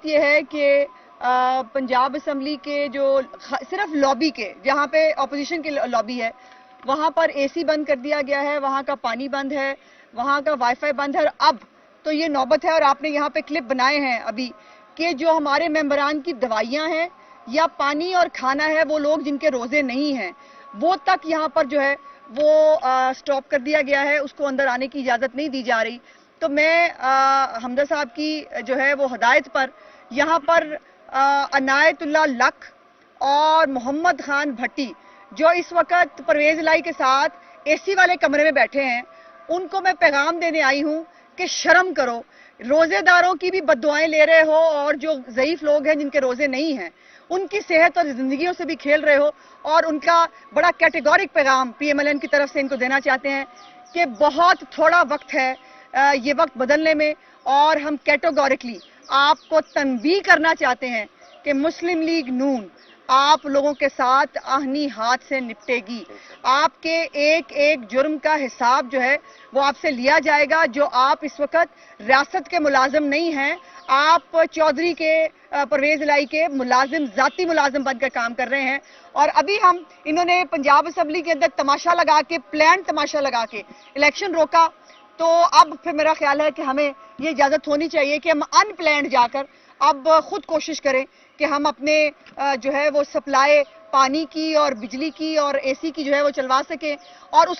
بات یہ ہے کہ پنجاب اسمبلی کے جو صرف لابی کے جہاں پہ اپوزیشن کی لابی ہے وہاں پر اے سی بند کر دیا گیا ہے, وہاں کا پانی بند ہے, وہاں کا وائی فائی بند ہے. اور اب تو یہ نوبت ہے, اور آپ نے یہاں پہ کلپ بنائے ہیں ابھی, کہ جو ہمارے ممبران کی دوائیاں ہیں یا پانی اور کھانا ہے, وہ لوگ جن کے روزے نہیں ہیں وہ تک یہاں پر جو ہے وہ سٹاپ کر دیا گیا ہے, اس کو اندر آنے کی اجازت نہیں دی جا رہی. تو میں حمدہ صاحب کی جو ہے وہ ہدایت پر یہاں پر عنایت اللہ لکھ اور محمد خان بھٹی جو اس وقت پرویز الہی کے ساتھ اے سی والے کمرے میں بیٹھے ہیں, ان کو میں پیغام دینے آئی ہوں کہ شرم کرو, روزے داروں کی بھی بد دعائیں لے رہے ہو, اور جو ضعیف لوگ ہیں جن کے روزے نہیں ہیں ان کی صحت اور زندگیوں سے بھی کھیل رہے ہو. اور ان کا بڑا کیٹیگورک پیغام پی ایم ایل این کی طرف سے ان کو دینا چاہتے ہیں کہ بہت تھوڑا وقت ہے یہ وقت بدلنے میں, اور ہم کیٹیگورکلی آپ کو تنبیہ کرنا چاہتے ہیں کہ مسلم لیگ نون آپ لوگوں کے ساتھ آہنی ہاتھ سے نپٹے گی. آپ کے ایک ایک جرم کا حساب جو ہے وہ آپ سے لیا جائے گا. جو آپ اس وقت ریاست کے ملازم نہیں ہیں, آپ چودھری کے پرویز الہی کے ملازم, ذاتی ملازم بن کر کام کر رہے ہیں. اور ابھی انہوں نے پنجاب اسمبلی کے اندر تماشا لگا کے, پلان تماشا لگا کے الیکشن روکا. تو اب پھر میرا خیال ہے کہ ہمیں یہ اجازت ہونی چاہیے کہ ہم ان پلانڈ جا کر اب خود کوشش کریں کہ ہم اپنے جو ہے وہ سپلائی پانی کی اور بجلی کی اور اے سی کی جو ہے وہ چلوا سکیں, اور اس